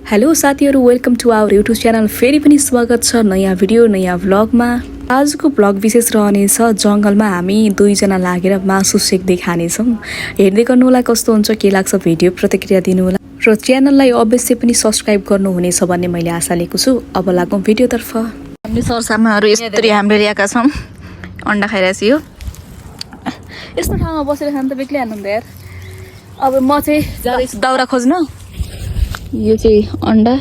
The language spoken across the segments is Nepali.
हेलो साथीहरु, welcome to our YouTube channel. फेरि पनि स्वागत छ नयाँ भिडियो नयाँ भ्लगमा। आजको भ्लग विशेष रहनेछ जंगलमा हामी दुईजना लागेर मासु सेक्दै खानेछौँ। हेर्दै गर्नुहोला कस्तो हुन्छ, के लाग्छ, भिडियो प्रतिक्रिया दिनुहोला र च्यानललाई अवश्य पनि सब्स्क्राइब गर्नुहुनेछ भन्ने मैले आशा लिएको छु। अब लागौँ भिडियोतर्फ। हामीले सरसामानहरू यसरी हामीले ल्याएका छौँ। अन्डा खाइरहेको छु। यो यस्तो ठाउँमा बसेर खान त बेग्लै हाल्नु यार। अब म चाहिँ जाँदैछु दाउरा खोज्न। यो चाहिँ अन्डा,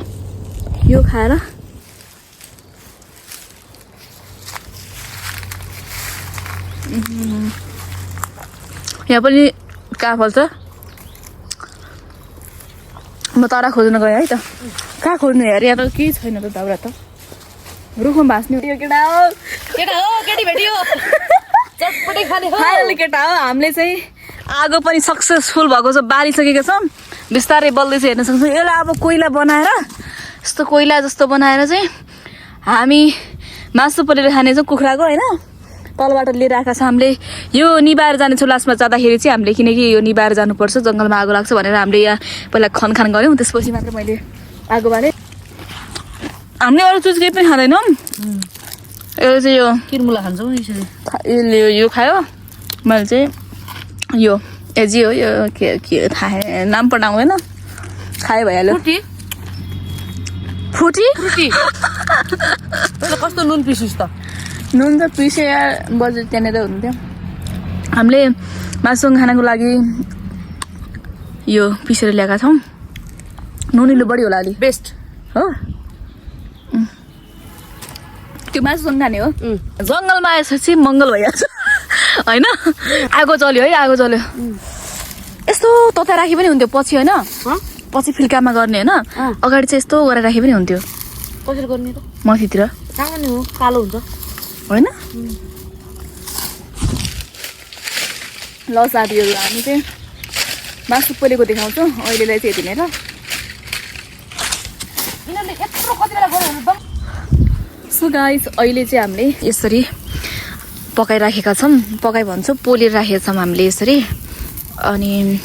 यो खाएर यहाँ पनि कहाँ फल्छ। म तारा खोज्न गएँ है त। कहाँ खोज्नु यार, यहाँ त केही छैन त दाउरा त। रुखमा भाँच्ने यो केटा हो, केटी भेटियो। चटपटे खाने हो। फाइनली केटा हो। हामीले चाहिँ आगो पनि सक्सेसफुल भएको छ, बालिसकेका छौँ। बिस्तारै बल्दैछ, हेर्न सक्छौँ। यसलाई अब कोइला बनाएर, यस्तो कोइला जस्तो बनाएर चाहिँ हामी मासु पोलेर खानेछौँ कुखुराको, होइन। तलबाट लिएर आएका छ हामीले। यो निभाएर जानेछौँ लास्टमा जाँदाखेरि चाहिँ हामीले, किनकि यो निभाएर जानुपर्छ, जङ्गलमा आगो लाग्छ भनेर हामीले यहाँ पहिला खनखान गऱ्यौँ। त्यसपछि मात्र मैले आगो बालेँ। हामीले अरू चिज केही पनि खाँदैनौँ। यो चाहिँ यो किरमुला खान्छौँ यसरी। यसले यो खायो। मैले चाहिँ यो एजी हो, यो के थाहा नाम पढाउँदैन, खायो भइहाल्यो। फ्रुटी कस्तो नुन पिसिस् त। नुन त पिसे यार, बजेट त्यहाँनिर हुन्थ्यो। हामीले मासु खानको लागि यो पिसेर ल्याएका छौँ। नुनिलो बढी होला अलि, बेस्ट हो। त्यो मासुसँग खाने हो। जङ्गलमा आएपछि मङ्गल भइहाल्छ, होइन। आगो जल्यो है, आगो जल्यो। यस्तो तता राखी पनि हुन्थ्यो पछि, होइन। पछि फिल्कामा गर्ने, होइन। अगाडि चाहिँ यस्तो गरेर राखी पनि हुन्थ्यो। कसरी गर्ने त? माथितिर सामान्य हो, कालो हुन्छ, होइन। ल साथीहरू, हामी चाहिँ मासु पोलेको देखाउँछौँ अहिलेलाई चाहिँ यति नै। ल सो गाइस, अहिले चाहिँ हामीले यसरी पकाइराखेका छौँ। पकाइ भन्छौँ, पोलेर राखेका छौँ हामीले यसरी। अनि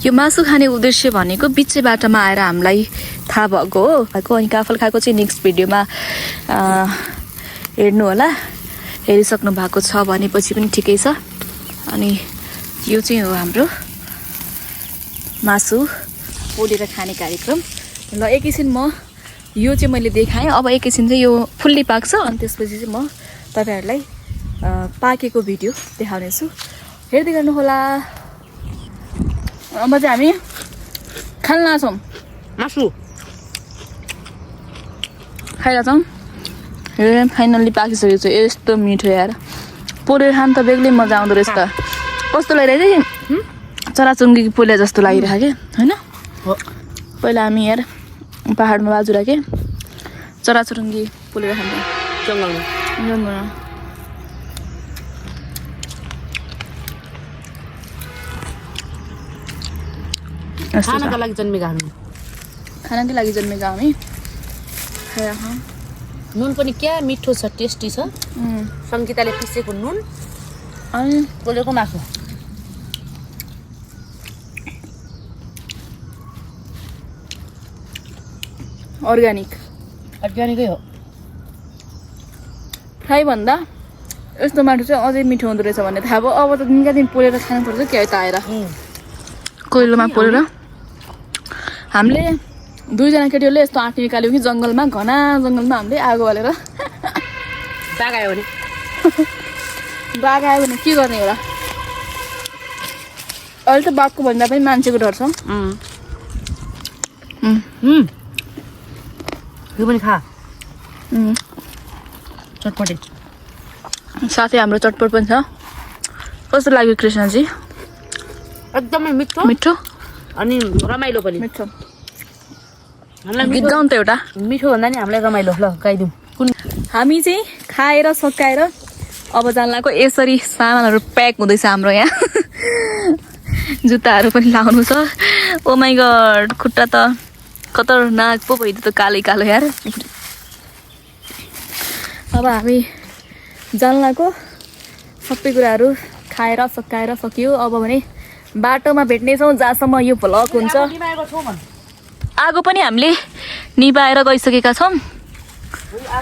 यो मासु खाने उद्देश्य भनेको बिचै बाटोमा आएर हामीलाई थाहा भएको हो। अनि काफल खाएको चाहिँ नेक्स्ट भिडियोमा हेर्नु होला। हेरिसक्नु भएको छ भनेपछि पनि ठिकै छ। अनि यो चाहिँ हो हाम्रो मासु पोलेर खाने कार्यक्रम। ल एकैछिन म यो चाहिँ मैले देखाएँ। अब एकैछिन चाहिँ यो फुल्ली पाक्छ, अनि त्यसपछि चाहिँ म तपाईँहरूलाई पाकेको भिडियो देखाउनेछु। हेर्दै गर्नुहोला। अब चाहिँ हामी खान लाग्छौँ। मासु खाइरहेछौँ। हे फाइनल्ली पाकिसकेको छ। यस्तो मिठो यार, पोलेर खानु त बेग्लै मजा आउँदो रहेछ त। कस्तो लागिरहेको थियो, चराचुङ्गी पोले जस्तो लागिरहेको क्या, होइन। पहिला हामी यार पहाडमा बाजु राखेँ, चराचुरुङ्गी पोलेर खान्छ जङ्गलमा। खानाका लागि जन्मेका हामी, खानाकै लागि जन्मेका हामी। नुन पनि क्या मिठो छ, टेस्टी छ। सङ्गीताले पिसेको नुन अनि पोलेको मासु। अर्ग्यानिकै हो। फ्राई भन्दा यस्तो माटो चाहिँ अझै मिठो हुँदो रहेछ भन्ने थाहा भयो। अब त दिनका दिन पोलेर खानुपर्छ क्या त आएर, कोइलोमा पोलेर। हामीले दुईजना केटीहरूले यस्तो आँटी निकाल्यौँ कि जङ्गलमा, घना जङ्गलमा हामीले आगो बालेर। बाघ आयो भने बाघ आयो भने के गर्ने होला। अहिले त बाघको भन्दा पनि मान्छेको डर छ। यो पनि खा, चटपटे। साथै हाम्रो चटपट पनि छ। कस्तो लाग्यो कृष्णजी? एकदमै मिठो मिठो अनि रमाइलो पनि। मिठो। हामीलाई गीत गाउँ त एउटा। मिठो भन्दा नि हामीलाई रमाइलो। ल गाइदिउँ। हामी चाहिँ खाएर सकाएर अब जानलाको यसरी सामानहरू प्याक हुँदैछ हाम्रो यहाँ। जुत्ताहरू पनि लाउनु छ। ओ माई गड, खुट्टा त खतरनाक पो भइदियो त, कालै कालो यार। अब हामी जानलाको सबै कुराहरू खाएर सकाएर सकियो। अब भने बाटोमा भेट्नेछौँ जहाँसम्म यो भ्लग हुन्छ। आगो पनि हामीले निभाएर गइसकेका छौँ।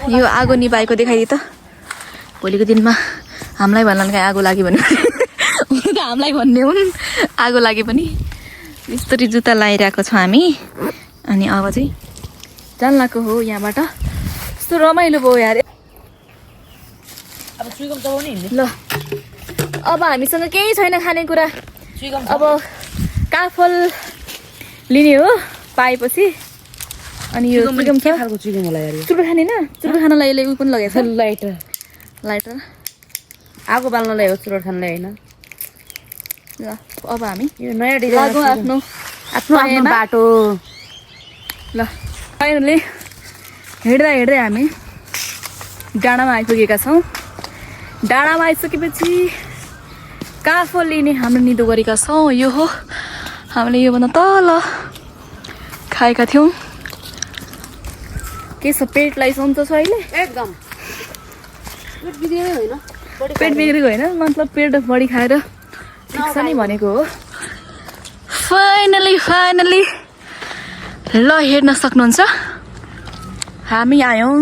यो आगो निभाएको देखाइदिए त भोलिको दिनमा हामीलाई भन्लान् कहाँ आगो लाग्यो भने हुनु त हामीलाई भन्ने हुन् आगो लाग्यो पनि। बिस्तरी जुत्ता लगाइरहेको छौँ हामी। अनि अब चाहिँ जान्लाको हो यहाँबाट। यस्तो रमाइलो भयो यार। ल अब हामीसँग केही छैन खानेकुरा। अब काफल लिने हो पाएपछि। अनि यो चुइगम छ। चुर्पी खाने न? चुर्पी खानलाई यसले उयो पनि लगेको छ लाइटर आगो बाल्नलाई हो, चुरोट खानलाई होइन। ल अब हामी यो नयाँ लागौँ आफ्नो आफ्नो बाटो। ल फाइनली हिँड्दा हिँड्दै हामी डाँडामा आइपुगेका छौँ। डाँडामा आइसकेपछि काफल लिने हाम्रो निदो गरेका छौँ। यो हो हामीले योभन्दा तल खाएका थियौँ। के छ पेटलाई सन्चो छ अहिले? एकदम होइन पेट बिग्रेको होइन, मतलब पेट बढी खाएर ठिक छ नि भनेको हो। फाइनली ल हेर्न सक्नुहुन्छ हामी आयौँ।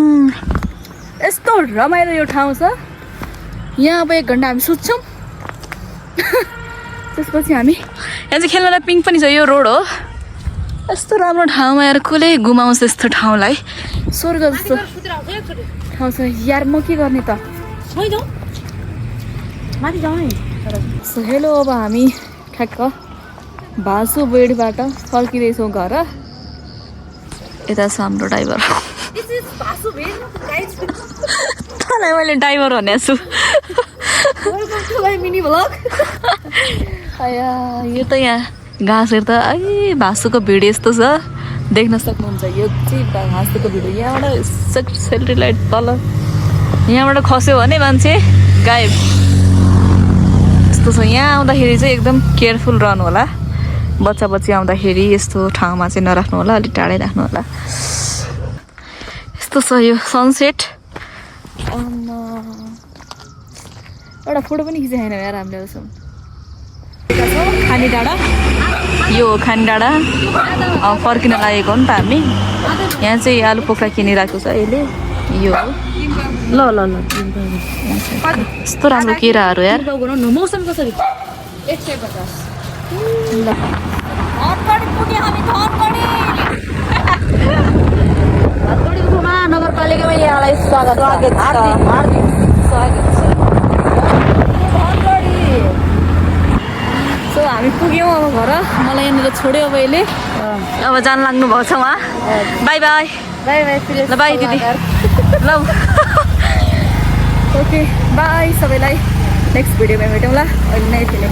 यस्तो रमाइलो यो ठाउँ छ। यहाँ अब 1 घन्टा हामी सुत्छौँ। त्यसपछि हामी यहाँ चाहिँ खेल्नलाई पिङ पनि छ। यो रोड हो। यस्तो राम्रो ठाउँमा यार कसले घुमाउँछ यस्तो ठाउँलाई। स्वर्ग जस्तो ठाउँ छ यार। म के गर्ने त? माथि जाउँ है। सो हेलो अब हामी ठ्याक्क भासु बेडबाट फर्किँदैछौँ घर। यता छ हाम्रो ड्राइभर। तँलाई मैले ड्राइभर भनेको छु। Mini vlog. यो त यहाँ घाँसहरू त है भाँसुको भिड यस्तो छ देख्न सक्नुहुन्छ। यो चाहिँ भाँसुको भिड। यहाँबाट सेल्ट्री लाइट तल यहाँबाट खस्यो भने मान्छे गायब यस्तो छ। यहाँ आउँदाखेरि चाहिँ एकदम केयरफुल रहनु होला। बच्चा बच्ची आउँदाखेरि यस्तो ठाउँमा चाहिँ नराख्नु होला, अलिक टाढै राख्नु होला। यस्तो छ यो सनसेट। एउटा फोटो पनि खिचेको छैन यार हामीले। खानी डाँडा यो हो खानी डाँडा। फर्किन लागेको हो नि त हामी। यहाँ चाहिँ आलु पोखरा किनिरहेको छ अहिले। यो हो। ल ल ल यस्तो राम्रो केराहरू यार। मौसम कसरी? 150। ल नगरपालिकामा यहाँलाई स्वागत सो हामी पुग्यौँ अब घर। मलाई यहाँनिर छोड्यो अब अहिले। अब जान लाग्नु भएको छ उहाँ। बाई बाई ल बाई दिदी। ल ओके बाई सबैलाई। नेक्स्ट भिडियोमा भेटौँ ल। अहिले नै फिल्म